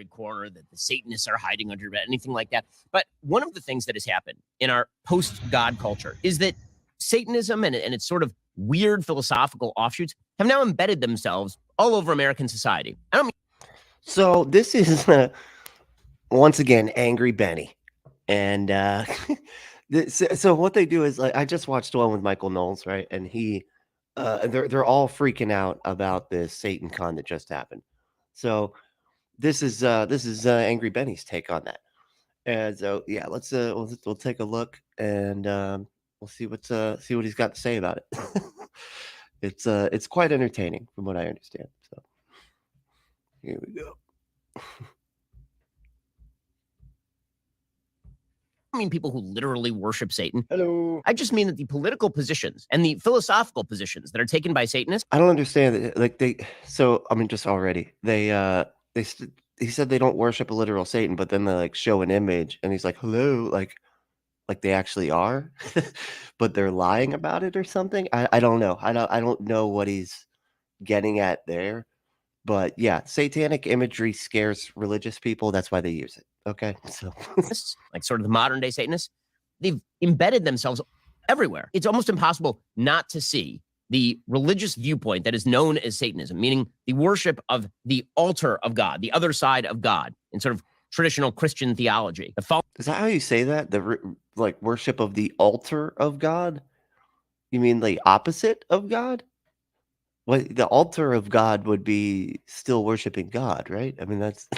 corner that the Satanists are hiding under, anything like that. But one of the things that has happened in our post-God culture is that Satanism and its sort of weird philosophical offshoots have now embedded themselves all over American society. I don't mean. So this is once again Angry Benny, and so what they do is, like, I just watched one with Michael Knowles, right? And they're all freaking out about this SatanCon that just happened. So this is Angry Benny's take on that. And so yeah, we'll take a look, and we'll see what he's got to say about it. It's quite entertaining from what I understand. So here we go. I mean people who literally worship Satan. Hello. I just mean that the political positions and the philosophical positions that are taken by Satanists. I don't understand it. Like just already he said they don't worship a literal Satan, but then they like show an image, and he's like, "Hello," like they actually are, but they're lying about it or something. I don't know. I don't know what he's getting at there, but yeah, satanic imagery scares religious people. That's why they use it. Okay, so like sort of the modern day Satanists, they've embedded themselves everywhere. It's almost impossible not to see the religious viewpoint that is known as Satanism, meaning the worship of the altar of God, the other side of God, in sort of traditional Christian theology. Is that how you say that? Like worship of the altar of God? You mean the opposite of God? Well, the altar of God would be still worshiping God, right? I mean, that's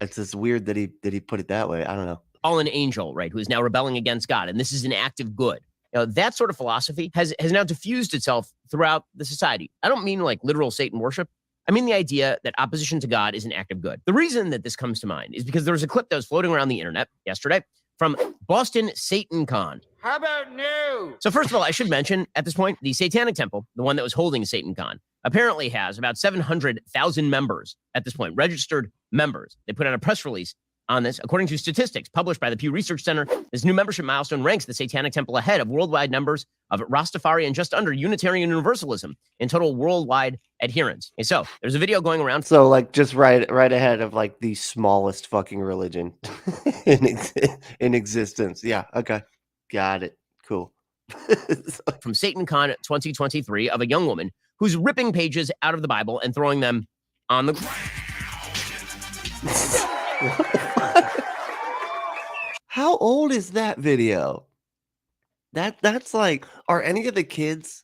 it's just weird that he put it that way. I don't know. Fallen angel, right, who is now rebelling against God, and this is an act of good. That sort of philosophy has now diffused itself throughout the society. I don't mean like literal Satan worship. I mean the idea that opposition to God is an act of good. The reason that this comes to mind is because there was a clip that was floating around the internet yesterday from Boston SatanCon. How about no? So first of all, I should mention at this point, the Satanic Temple, the one that was holding SatanCon, apparently has about 700,000 members at this point, registered members. They put out a press release on this. According to statistics published by the Pew Research Center, this new membership milestone ranks the Satanic Temple ahead of worldwide numbers of Rastafari and just under Unitarian Universalism in total worldwide adherence. And so there's a video going around. So like just right ahead of like the smallest fucking religion in existence. Yeah. Okay. Got it. Cool. From SatanCon 2023 of a young woman who's ripping pages out of the Bible and throwing them on the ground. How old is that video? That's like, are any of the kids,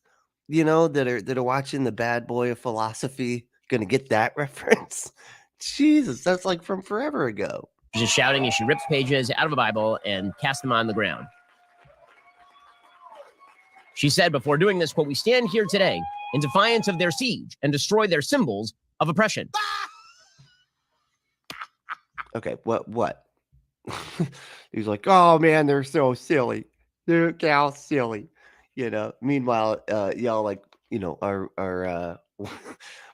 that are watching the Bad Boy of Philosophy gonna get that reference? Jesus, that's like from forever ago. She's just shouting as she rips pages out of a Bible and casts them on the ground. She said before doing this, quote, "We stand here today in defiance of their siege and destroy their symbols of oppression." Okay, what? He's like, "Oh man, they're so silly. They're so silly." Meanwhile, y'all like, are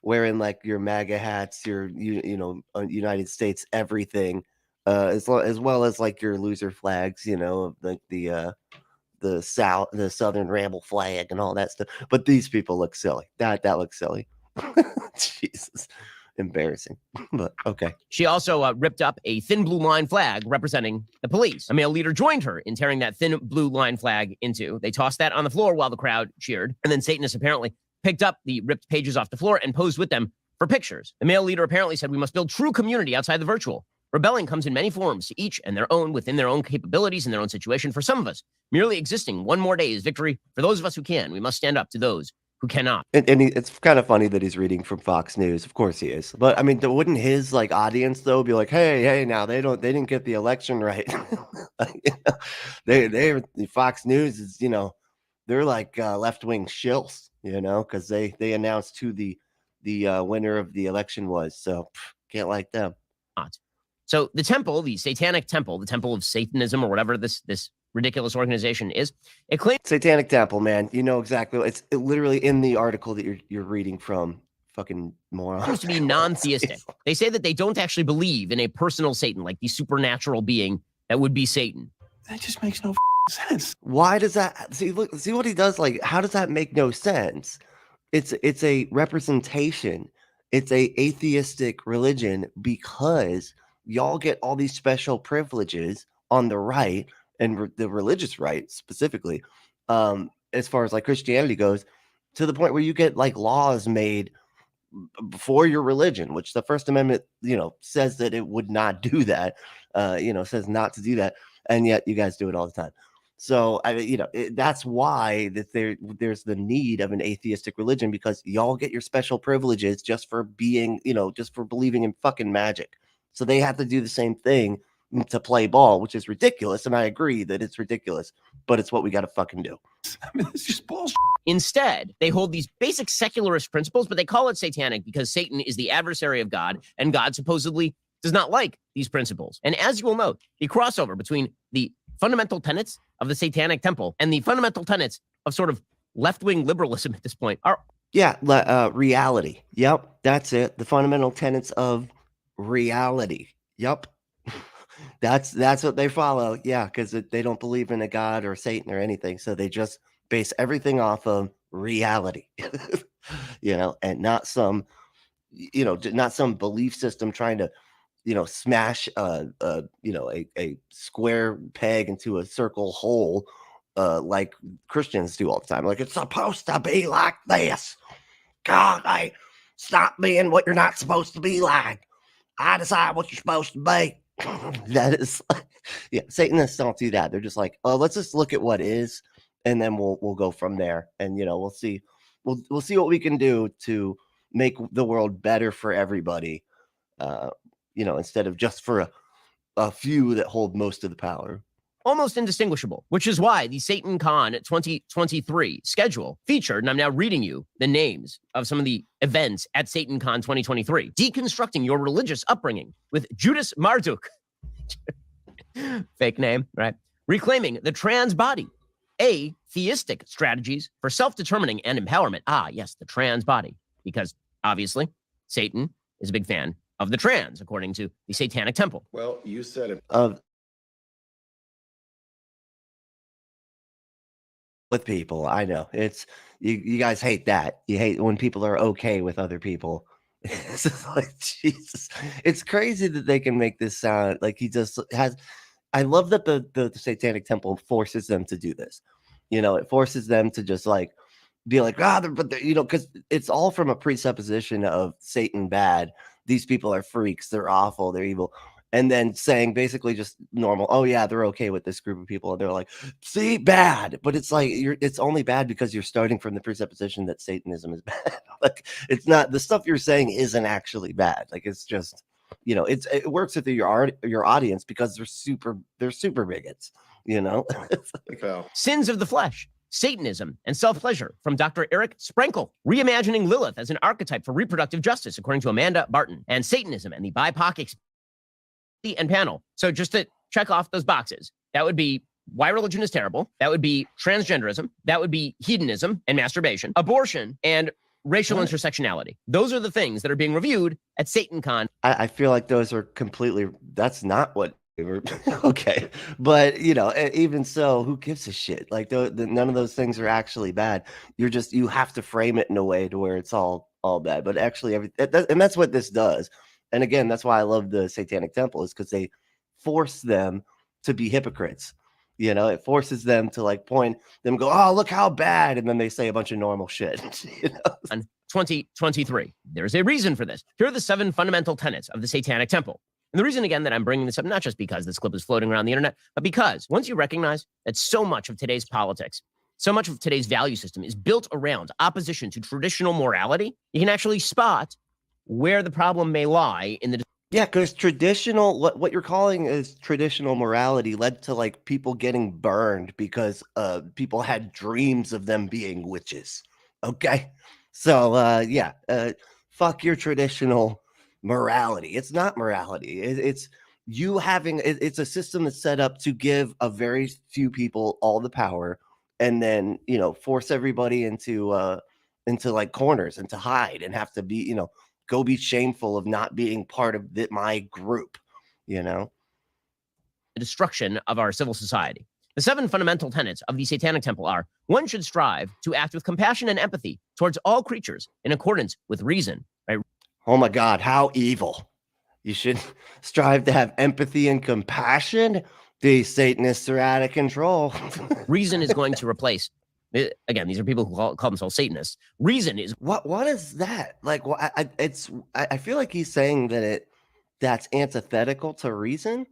wearing like your MAGA hats, your United States everything, as well as like your loser flags, like the Southern Rebel flag and all that stuff. But these people look silly. That looks silly. Jesus. Embarrassing, but okay. She also ripped up a thin blue line flag representing the police. A male leader joined her in tearing that thin blue line flag into. They tossed that on the floor while the crowd cheered. And then Satanists apparently picked up the ripped pages off the floor and posed with them for pictures. The male leader apparently said, "We must build true community outside the virtual. Rebelling comes in many forms, to each and their own, within their own capabilities and their own situation. For some of us, merely existing one more day is victory. For those of us who can, we must stand up to those who cannot." It's kind of funny that he's reading from Fox News. Of course he is. But I mean, wouldn't his like audience though be like, hey, now they didn't get the election right. They Fox News is, they're like left-wing shills, because they announced who the winner of the election was. So can't like them. So the temple, the Satanic Temple, the Temple of Satanism, or whatever this ridiculous organization is, it claims Satanic Temple, man. You know exactly. It's literally in the article that you're reading from. Fucking moron. Seems to be non-theistic. They say that they don't actually believe in a personal Satan, like the supernatural being that would be Satan. That just makes no sense. Why does that? See what he does. Like, how does that make no sense? It's a representation. It's a atheistic religion because y'all get all these special privileges on the right and the religious right specifically, as far as like Christianity goes, to the point where you get like laws made for your religion, which the First Amendment, says that it would not do that, says not to do that, and yet you guys do it all the time. So that's why that there's the need of an atheistic religion, because y'all get your special privileges just for being, just for believing in fucking magic. So they have to do the same thing to play ball, which is ridiculous. And I agree that it's ridiculous, but it's what we got to fucking do. I mean, it's just bullshit. Instead, they hold these basic secularist principles, but they call it satanic because Satan is the adversary of God, and God supposedly does not like these principles. And as you will note, the crossover between the fundamental tenets of the Satanic Temple and the fundamental tenets of sort of left-wing liberalism at this point are... Yeah, reality. Yep, that's it. The fundamental tenets of reality. Yep. That's what they follow. Yeah, because they don't believe in a God or Satan or anything. So they just base everything off of reality, and not some, not some belief system trying to, smash a square peg into a circle hole, like Christians do all the time. Like, it's supposed to be like this. God, stop being what you're not supposed to be like. I decide what you're supposed to be. That is, Satanists don't do that. They're just like, oh, let's just look at what is, and then we'll go from there. And we'll see what we can do to make the world better for everybody. Instead of just for a few that hold most of the power. Almost indistinguishable, which is why the SatanCon 2023 schedule featured, and I'm now reading you the names of some of the events at SatanCon 2023. Deconstructing your religious upbringing with Judas Marduk. Fake name, right? Reclaiming the trans body. Atheistic strategies for self-determining and empowerment. Ah, yes, the trans body. Because obviously, Satan is a big fan of the trans, according to the Satanic Temple. Well, you said it. With people, I know it's you guys hate that. You hate when people are okay with other people. It's just like, Jesus, it's crazy that they can make this sound like he just has. I love that the Satanic Temple forces them to do this. It forces them to just like be like, because it's all from a presupposition of Satan bad. These people are freaks. They're awful. They're evil. And then saying basically just normal, oh yeah, they're okay with this group of people. And they're like, see, bad. But it's like, it's only bad because you're starting from the presupposition that Satanism is bad. Like, it's not, the stuff you're saying isn't actually bad. Like, it's just, it works with your audience because they're super bigots, Sins of the flesh, Satanism, and self-pleasure from Dr. Eric Sprenkel. Reimagining Lilith as an archetype for reproductive justice, according to Amanda Barton. And Satanism and the BIPOC and panel. So just to check off those boxes, that would be why religion is terrible. That would be transgenderism. That would be hedonism and masturbation, abortion, and racial intersectionality. Those are the things that are being reviewed at SatanCon. I feel like those are that's not what they were. Okay. But, even so, who gives a shit? Like, none of those things are actually bad. You have to frame it in a way to where it's all bad. But actually, and that's what this does. And again, that's why I love the Satanic Temple, is because they force them to be hypocrites. It forces them to like point them, go, oh, look how bad. And then they say a bunch of normal shit. On 2023. There's a reason for this. Here are the 7 fundamental tenets of the Satanic Temple. And the reason, again, that I'm bringing this up, not just because this clip is floating around the internet, but because once you recognize that so much of today's politics, so much of today's value system is built around opposition to traditional morality, you can actually spot where the problem may lie in the... Yeah, because traditional, what you're calling is traditional morality led to like people getting burned because people had dreams of them being witches. Okay, so fuck your traditional morality. It's not morality. It's you having. It's a system that's set up to give a very few people all the power, and then force everybody into like corners and to hide and have to be go be shameful of not being part of my group, The destruction of our civil society. The 7 fundamental tenets of the Satanic Temple are: 1 should strive to act with compassion and empathy towards all creatures in accordance with reason. Right? Oh my God, how evil. You should strive to have empathy and compassion. These Satanists are out of control. Reason is going to replace. Again, these are people who call themselves Satanists. Reason is What is that? Like, I feel like he's saying that that's antithetical to reason.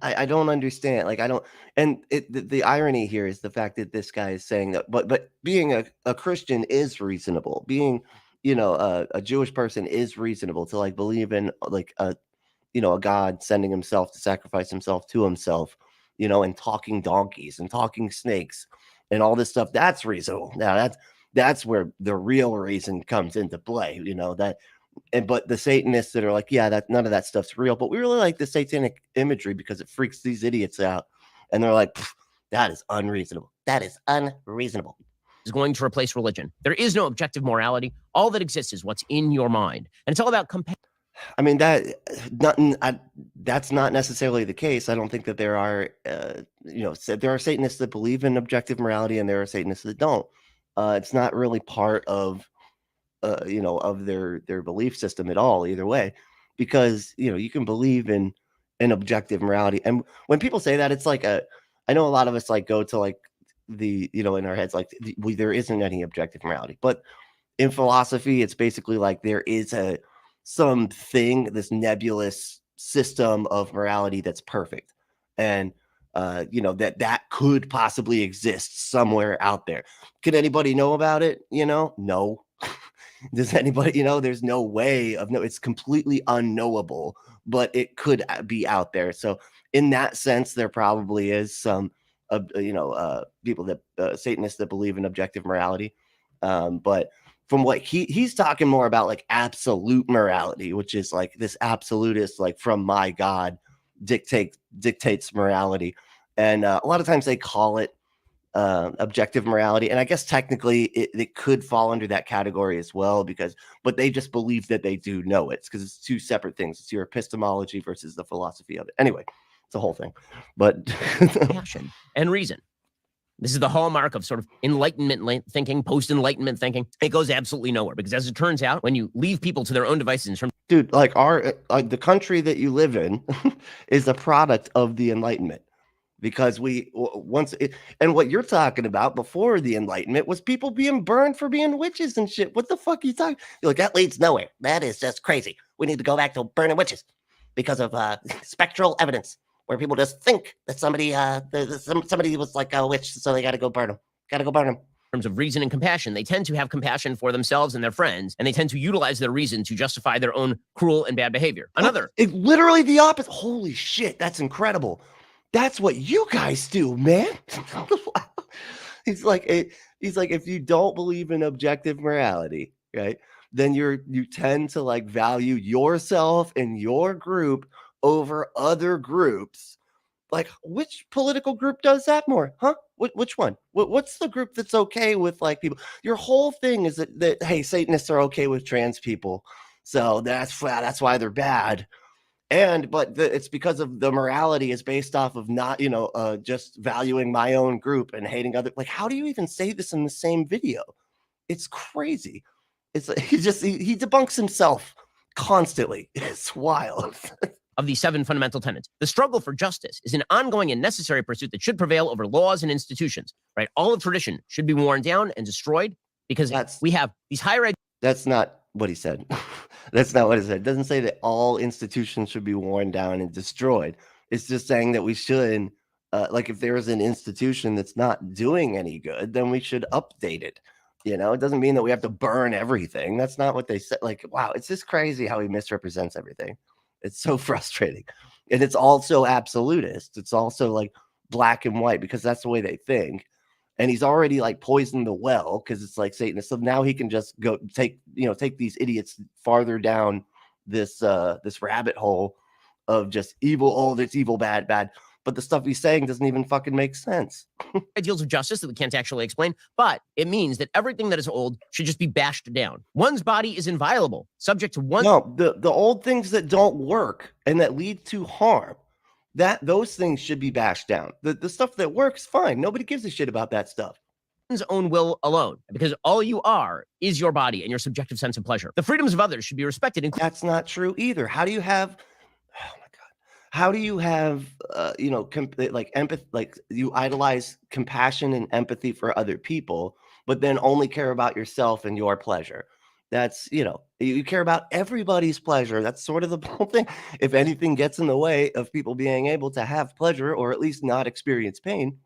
I don't understand. Like, I don't, and the irony here is the fact that this guy is saying that, but being a Christian is reasonable. Being, a Jewish person is reasonable to like believe in like a God sending himself to sacrifice himself to himself, and talking donkeys and talking snakes and all this stuff. That's reasonable. Now that's where the real reason comes into play, but the Satanists that are like, yeah, that none of that stuff's real, but we really like the satanic imagery because it freaks these idiots out. And they're like, that is unreasonable. That is unreasonable. Is going to replace religion. There is no objective morality. All that exists is what's in your mind. And it's all about compassion. I mean, that's not necessarily the case. I don't think that there are, there are Satanists that believe in objective morality and there are Satanists that don't. It's not really part of, of their belief system at all, either way, because, you can believe in objective morality. And when people say that, it's like I know a lot of us like go to like the, in our heads, like there isn't any objective morality, but in philosophy, it's basically like there is this nebulous system of morality that's perfect. And, that could possibly exist somewhere out there. Could anybody know about it? No. Does anybody, there's no way of it's completely unknowable, but it could be out there. So in that sense, there probably is some, people that Satanists that believe in objective morality. But from what he's talking more about like absolute morality, which is like this absolutist, like from my God dictates morality. And a lot of times they call it objective morality. And I guess technically it could fall under that category as well, but they just believe that they do know it because it's two separate things. It's your epistemology versus the philosophy of it. Anyway, it's a whole thing, but passion and reason. This is the hallmark of sort of enlightenment thinking, post-enlightenment thinking. It goes absolutely nowhere because as it turns out, when you leave people to their own devices in terms dude, like the country that you live in is a product of the Enlightenment. Because and what you're talking about before the Enlightenment was people being burned for being witches and shit. What the fuck are you talking? You're like, that leads nowhere. That is just crazy. We need to go back to burning witches because of spectral evidence where people just think that somebody was like a witch, so they got to go burn them. Got to go burn them. In terms of reason and compassion, they tend to have compassion for themselves and their friends, and they tend to utilize their reason to justify their own cruel and bad behavior. Literally the opposite. Holy shit, that's incredible. That's what you guys do, man. He's like, if you don't believe in objective morality, right, then you tend to like value yourself and your group over other groups. Like, which political group does that more? Huh? Which one? What's the group that's okay with like people? Your whole thing is that hey, Satanists are okay with trans people, so that's why they're bad. But it's because of the morality is based off of not, just valuing my own group and hating other. Like, how do you even say this in the same video? It's crazy. It's like he debunks himself constantly. It's wild. Of the 7 fundamental tenets, the struggle for justice is an ongoing and necessary pursuit that should prevail over laws and institutions. Right? All of tradition should be worn down and destroyed because we have these higher. That's not what he said. That's not what it said. It doesn't say that all institutions should be worn down and destroyed. It's just saying that we should, like if there is an institution that's not doing any good, then we should update it. It doesn't mean that we have to burn everything. That's not what they said. Like, wow, it's just crazy how he misrepresents everything. It's so frustrating. And it's also absolutist. It's also like black and white because that's the way they think. And he's already like poisoned the well because it's like Satanist. So now he can just go take these idiots farther down this rabbit hole of just evil. Oh, that's evil, bad. But the stuff he's saying doesn't even fucking make sense. Ideals of justice that we can't actually explain, but it means that everything that is old should just be bashed down. One's body is inviolable, subject to one. No, the old things that don't work and that lead to harm. Those things should be bashed down. The stuff that works, fine. Nobody gives a shit about that stuff. one's own will alone, because all you are is your body and your subjective sense of pleasure. The freedoms of others should be respected. That's not true either. How do you have, oh my God, how do you have, like empathy, like you idolize compassion and empathy for other people, but then only care about yourself and your pleasure? That's, you care about everybody's pleasure. That's sort of the whole thing. If anything gets in the way of people being able to have pleasure or at least not experience pain,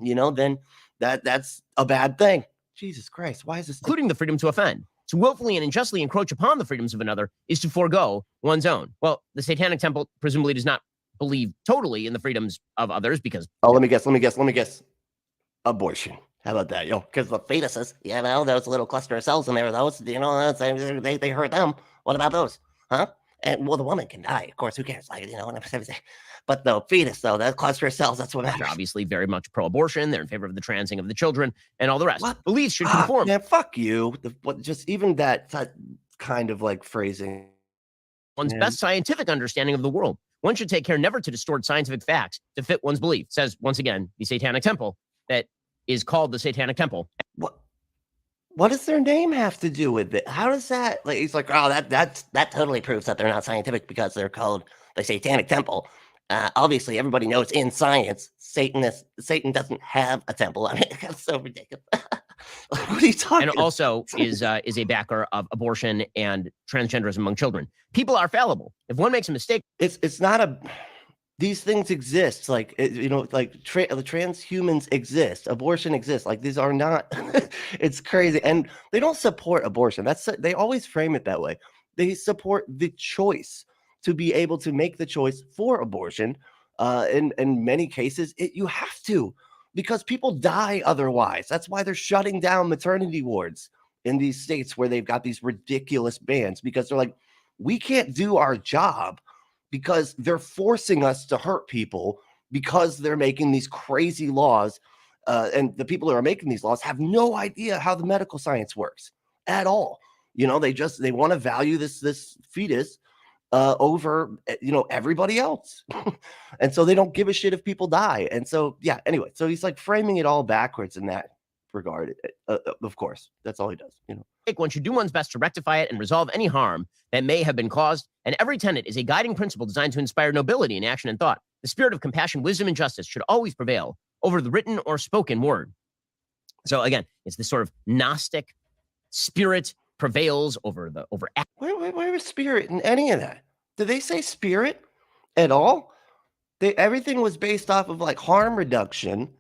then that's a bad thing. Jesus Christ, why is this? Including the freedom to offend. To willfully and unjustly encroach upon the freedoms of another is to forego one's own. Well, the Satanic Temple presumably does not believe totally in the freedoms of others because... Oh, let me guess. Abortion. How about that, Because the fetuses, those little cluster of cells in there, those, they hurt them. What about those? Huh? And, well, the woman can die, of course. Who cares? But the fetus, though, that cluster of cells, that's what matters. They're obviously very much pro-abortion. They're in favor of the transing of the children and all the rest. What? Beliefs should conform. Man, fuck you. Just even that kind of like phrasing. One's best scientific understanding of the world. One should take care never to distort scientific facts to fit one's belief, says, once again, the Satanic Temple that is called the Satanic Temple. What does their name have to do with it? How does that, like, he's like, oh, that totally proves that they're not scientific because they're called the Satanic Temple. Obviously, everybody knows in science, Satan doesn't have a temple. I mean, that's so ridiculous. What are you talking? And also is a backer of abortion and transgenderism among children. People are fallible. If one makes a mistake, it's not a. These things exist, like transhumans exist, abortion exists. Like these are not. It's crazy, and they don't support abortion. They always frame it that way. They support the choice to be able to make the choice for abortion. In many cases, you have to, because people die otherwise. That's why they're shutting down maternity wards in these states where they've got these ridiculous bans, because they're like, we can't do our job because they're forcing us to hurt people because they're making these crazy laws. And the people who are making these laws have no idea how the medical science works at all. They want to value this fetus over everybody else. And so they don't give a shit if people die. And so anyway, so he's like framing it all backwards in that regard. Of course, that's all he does. One should do one's best to rectify it and resolve any harm that may have been caused, and every tenet is a guiding principle designed to inspire nobility in action and thought. The spirit of compassion, wisdom, and justice should always prevail over the written or spoken word. So again, it's this sort of Gnostic spirit prevails over Where was spirit in any of that? Did they say spirit at all? Everything was based off of like harm reduction,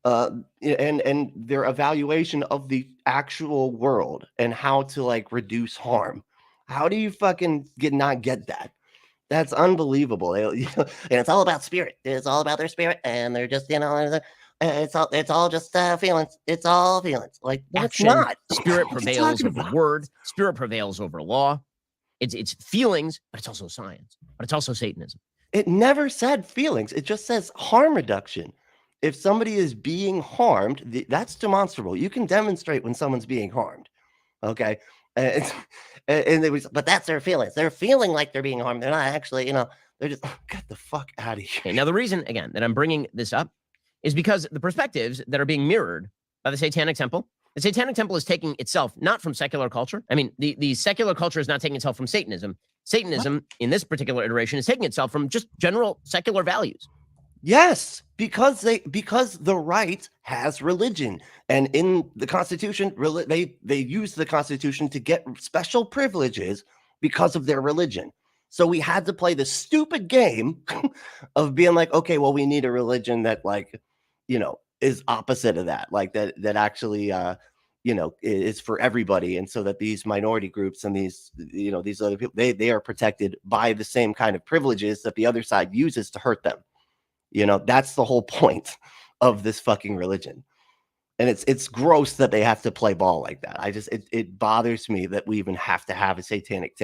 and their evaluation of the actual world and how to like reduce harm. How do you fucking not get that? That's unbelievable. And it's all about spirit. It's all about their spirit, and they're just it's all just feelings. It's all feelings. Like that's not. Spirit prevails over word. Spirit prevails over law. It's feelings, but it's also science. But it's also Satanism. It never said feelings. It just says harm reduction. If somebody is being harmed, that's demonstrable. You can demonstrate when someone's being harmed. Okay. But that's their feelings. They're feeling like they're being harmed. They're not actually, they're just, get the fuck out of here. Okay, now, the reason, again, that I'm bringing this up is because the perspectives that are being mirrored by the Satanic Temple, the Satanic Temple is taking itself not from secular culture. I mean, the secular culture is not taking itself from Satanism. Satanism, in this particular iteration, is taking itself from just general secular values. Yes, because the right has religion, and in the Constitution, they use the Constitution to get special privileges because of their religion. So we had to play the stupid game of being like, okay, well, we need a religion that is opposite of that, like that actually is for everybody, and so that these minority groups and these other people, they are protected by the same kind of privileges that the other side uses to hurt them. That's the whole point of this fucking religion. And it's gross that they have to play ball like that. It bothers me that we even have to have a satanic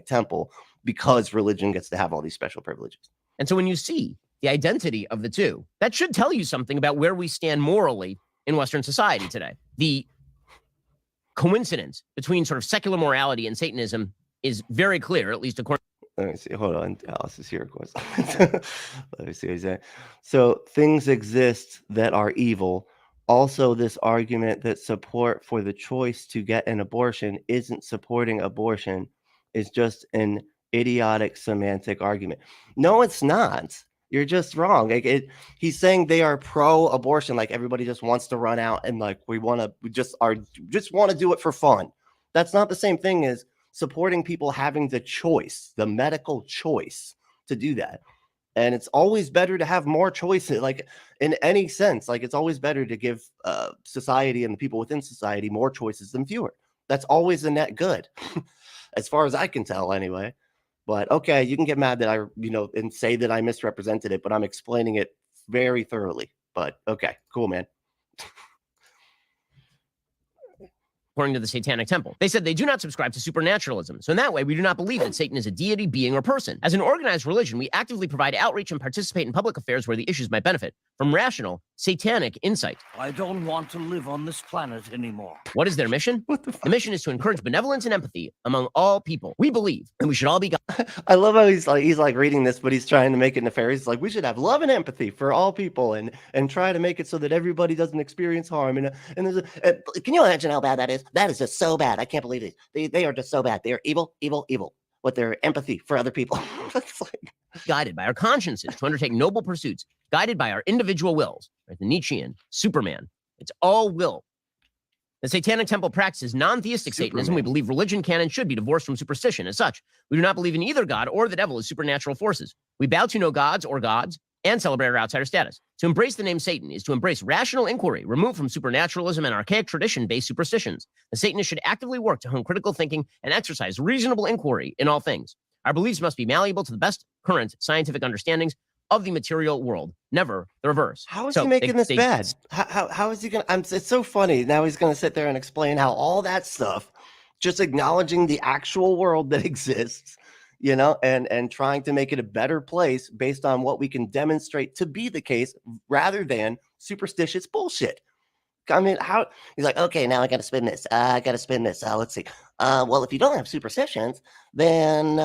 temple because religion gets to have all these special privileges. And so when you see the identity of the two, that should tell you something about where we stand morally in Western society today. The coincidence between sort of secular morality and Satanism is very clear, at least according. Let me see. Hold on. Alice is here, of course. Let me see what he's saying. So things exist that are evil, Also, this argument that support for the choice to get an abortion isn't supporting abortion is just an idiotic semantic argument. No, it's not. You're just wrong. He's saying they are pro-abortion, like everybody just wants to run out and like we just want to do it for fun. That's not the same thing as supporting people having the choice, the medical choice to do that. And it's always better to have more choices, like in any sense. Like it's always better to give society and the people within society more choices than fewer. That's always a net good, as far as I can tell, anyway. But okay, you can get mad that I, and say that I misrepresented it, but I'm explaining it very thoroughly. But okay, cool, man. According to the Satanic Temple, they said they do not subscribe to supernaturalism. So in that way, we do not believe that Satan is a deity, being, or person. As an organized religion, we actively provide outreach and participate in public affairs where the issues might benefit from rational, satanic insight. I don't want to live on this planet anymore. What is their mission? What the fuck? The mission is to encourage benevolence and empathy among all people. We believe that we should all be I love how he's like reading this, but he's trying to make it nefarious. He's like, we should have love and empathy for all people, and try to make it so that everybody doesn't experience harm. And there's can you imagine how bad that is? That is just so bad. I can't believe it. They are just so bad. They are evil, evil, evil. With their empathy for other people. It's like, guided by our consciences to undertake noble pursuits, guided by our individual wills. Right? The Nietzschean Superman. It's all will. The Satanic Temple practices non-theistic Satanism. We believe religion can and should be divorced from superstition. As such, we do not believe in either God or the devil as supernatural forces. We bow to no gods or gods and celebrate our outsider status. To embrace the name Satan is to embrace rational inquiry, removed from supernaturalism and archaic tradition-based superstitions. The Satanists should actively work to hone critical thinking and exercise reasonable inquiry in all things. Our beliefs must be malleable to the best current scientific understandings of the material world, never the reverse. how is he making this bad? How is he gonna? It's so funny. Now he's gonna sit there and explain how all that stuff, just acknowledging the actual world that exists, and trying to make it a better place based on what we can demonstrate to be the case, rather than superstitious bullshit. I mean, how he's like, okay, now I got to spin this. I got to spin this. Let's see. Well, if you don't have superstitions, then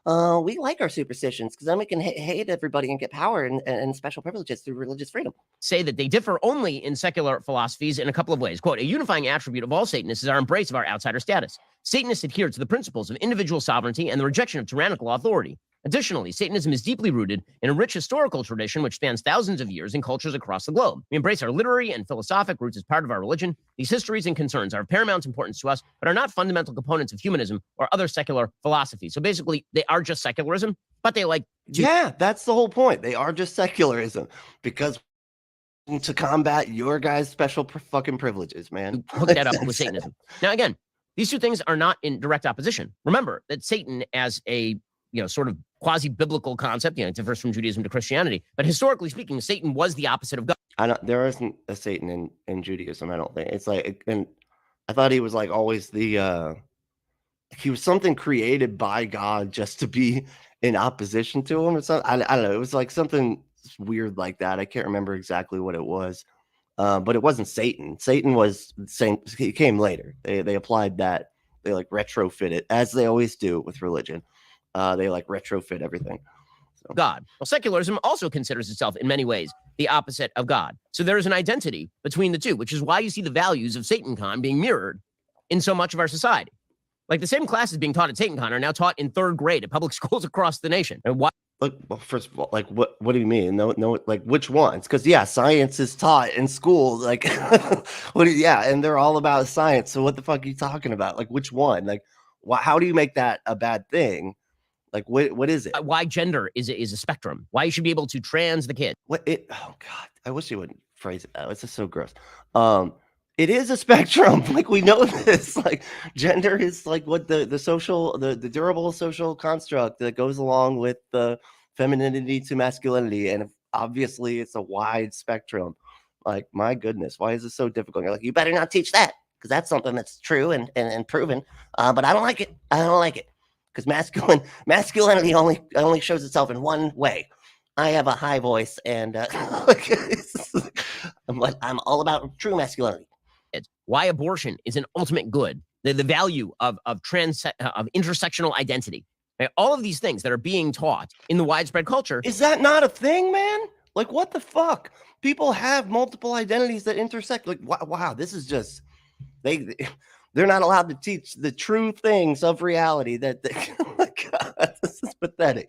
we like our superstitions because then we can hate everybody and get power and special privileges through religious freedom. Say that they differ only in secular philosophies in a couple of ways. Quote, a unifying attribute of all Satanists is our embrace of our outsider status. Satanists adhere to the principles of individual sovereignty and the rejection of tyrannical authority. Additionally, Satanism is deeply rooted in a rich historical tradition which spans thousands of years in cultures across the globe. We embrace our literary and philosophic roots as part of our religion. These histories and concerns are of paramount importance to us, but are not fundamental components of humanism or other secular philosophies. So basically, they are just secularism, but they like to... Yeah, that's the whole point. They are just secularism because to combat your guys' special fucking privileges, man. Hook that up with Satanism. Now, again, these two things are not in direct opposition. Remember that Satan as a sort of quasi-biblical concept, it differs from Judaism to Christianity. But historically speaking, Satan was the opposite of God. There isn't a Satan in Judaism, I don't think. It's like, and I thought he was like always he was something created by God just to be in opposition to him or something. I don't know. It was like something weird like that. I can't remember exactly what it was. But it wasn't Satan. Satan was same. He came later. They applied that. They like retrofit it, as they always do with religion. They like retrofit everything. So. God. Well, secularism also considers itself in many ways the opposite of God. So there is an identity between the two, which is why you see the values of SatanCon being mirrored in so much of our society. Like the same classes being taught at SatanCon are now taught in third grade at public schools across the nation. And why? Look, well, first of all, like what do you mean? No, like which ones? Because science is taught in school. Like, and they're all about science. So what the fuck are you talking about? Like, which one? Like, how do you make that a bad thing? Like, what is it? Why gender is a spectrum? Why you should be able to trans the kid? Oh God, I wish you wouldn't phrase it that way. It's just so gross. It is a spectrum. Like, we know this. Like, gender is like what the social, the durable social construct that goes along with the femininity to masculinity, and obviously it's a wide spectrum. Like, my goodness, why is this so difficult? You're like, you better not teach that because that's something that's true and proven. But I don't like it. I don't like it because masculinity only shows itself in one way. I have a high voice, and I'm all about true masculinity. Why abortion is an ultimate good, the value of intersectional identity, right? All of these things that are being taught in the widespread culture. Is that not a thing, man? Like, what the fuck? People have multiple identities that intersect. Like, wow, this is just they're not allowed to teach the true things of reality. Oh my God, this is pathetic.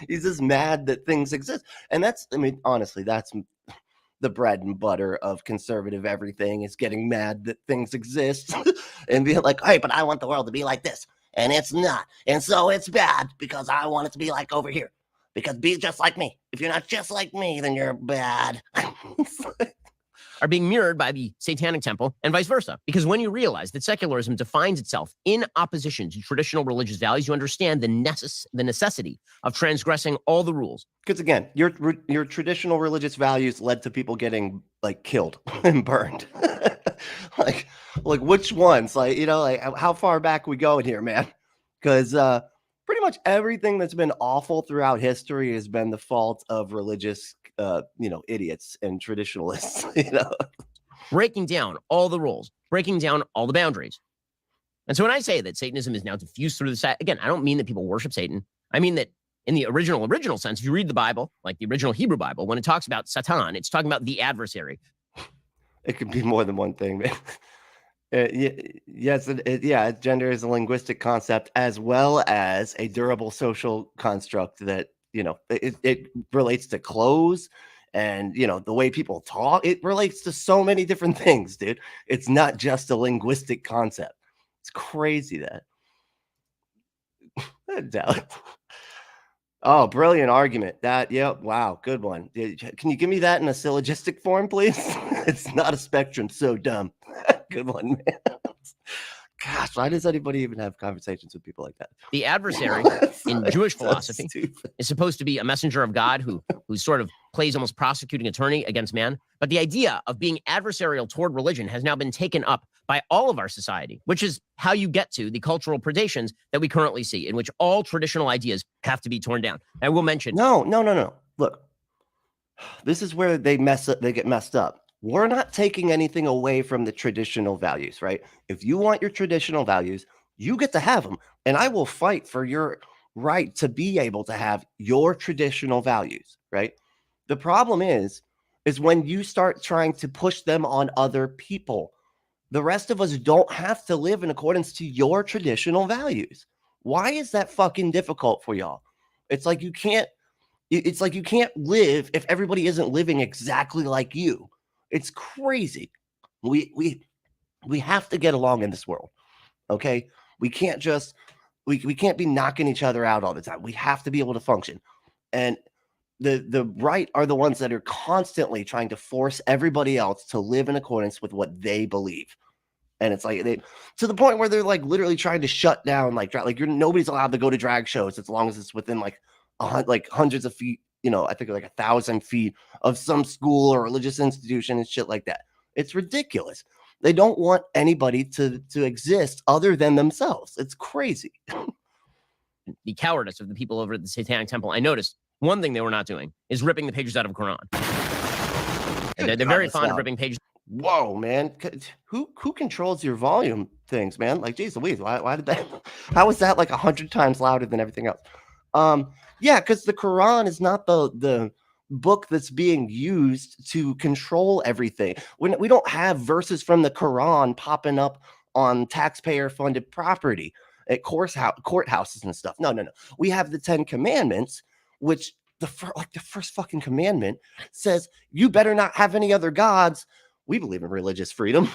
He's just mad that things exist, and that's, I mean, honestly, that's the bread and butter of conservative everything, is getting mad that things exist and being like, hey, but I want the world to be like this, and it's not, and so it's bad because I want it to be like over here. Because be just like me. If you're not just like me, then you're bad. Are being mirrored by the Satanic Temple and vice versa. Because when you realize that secularism defines itself in opposition to traditional religious values, you understand the necessity of transgressing all the rules. Because again, your traditional religious values led to people getting like killed and burned. like which ones? Like, you know, like how far back we going here, man? Because pretty much everything that's been awful throughout history has been the fault of religious idiots and traditionalists, Breaking down all the rules, breaking down all the boundaries. And so when I say that Satanism is now diffused through the again, I don't mean that people worship Satan. I mean that in the original sense, if you read the Bible, like the original Hebrew Bible, when it talks about Satan, it's talking about the adversary. It could be more than one thing, man. Yes, gender is a linguistic concept as well as a durable social construct that, it relates to clothes and, the way people talk. It relates to so many different things, dude. It's not just a linguistic concept. It's crazy that. Oh, brilliant argument. Wow, good one. Can you give me that in a syllogistic form, please? It's not a spectrum, so dumb. Good one, man. Gosh, why does anybody even have conversations with people like that? The adversary in Jewish philosophy is supposed to be a messenger of God who sort of plays almost prosecuting attorney against man. But the idea of being adversarial toward religion has now been taken up by all of our society, which is how you get to the cultural predations that we currently see, in which all traditional ideas have to be torn down. I will mention. No. Look, this is where they get messed up. We're not taking anything away from the traditional values, right? If you want your traditional values, you get to have them. And I will fight for your right to be able to have your traditional values, right? The problem is when you start trying to push them on other people. The rest of us don't have to live in accordance to your traditional values. Why is that fucking difficult for y'all? It's like you can't live if everybody isn't living exactly like you. It's crazy. We have to get along in this world. Okay? We can't just we can't be knocking each other out all the time. We have to be able to function. And the right are the ones that are constantly trying to force everybody else to live in accordance with what they believe. And it's like to the point where they're like literally trying to shut down nobody's allowed to go to drag shows as long as it's within like hundreds of feet, I think like 1,000 feet of some school or religious institution and shit like that. It's ridiculous. They don't want anybody to exist other than themselves. It's crazy. The cowardice of the people over at the Satanic Temple. I noticed one thing they were not doing is ripping the pages out of Quran. And they're very fond of ripping pages. Whoa, man. Who controls your volume things, man? Like, geez Louise, why did that? How is that like 100 times louder than everything else? Yeah, because the Quran is not the book that's being used to control everything. When we don't have verses from the Quran popping up on taxpayer-funded property at courthouses and stuff. No. We have the 10 Commandments, which the first fucking commandment says you better not have any other gods. We believe in religious freedom.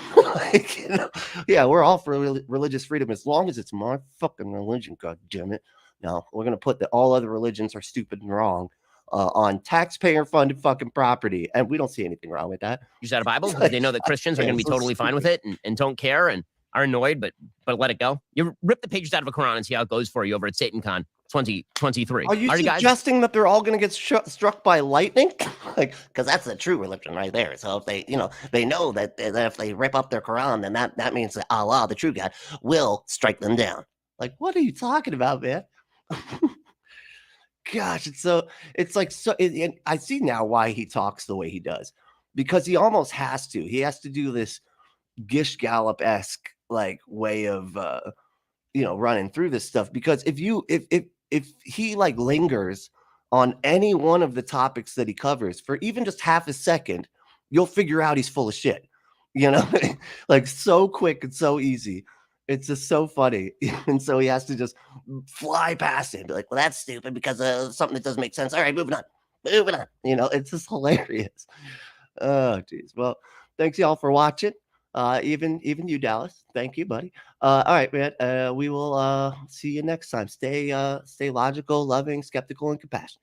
Yeah, we're all for religious freedom as long as it's my fucking religion. God damn it! No, we're gonna put that all other religions are stupid and wrong on taxpayer-funded fucking property, and we don't see anything wrong with that. Use that a Bible because they know that Christians are going to be totally fine with it and don't care and are annoyed, but let it go. You rip the pages out of a Quran and see how it goes for you over at SatanCon 2023. Are you suggesting that they're all going to get struck by lightning? Because that's the true religion right there. So if they, they know that if they rip up their Quran, then that means that Allah, the true God, will strike them down. Like, what are you talking about, man? Gosh, I see now why he talks the way he does, because he almost has to. He has to do this Gish Gallop-esque way of running through this stuff, because if he lingers on any one of the topics that he covers for even just half a second, you'll figure out he's full of shit. You know, like so quick and so easy. It's just so funny. And so he has to just fly past it and be like, well, that's stupid because of something that doesn't make sense. All right, moving on. Moving on. You know, it's just hilarious. Oh, geez. Well, thanks y'all for watching. Even you, Dallas. Thank you, buddy. All right, man. We will see you next time. Stay logical, loving, skeptical, and compassionate.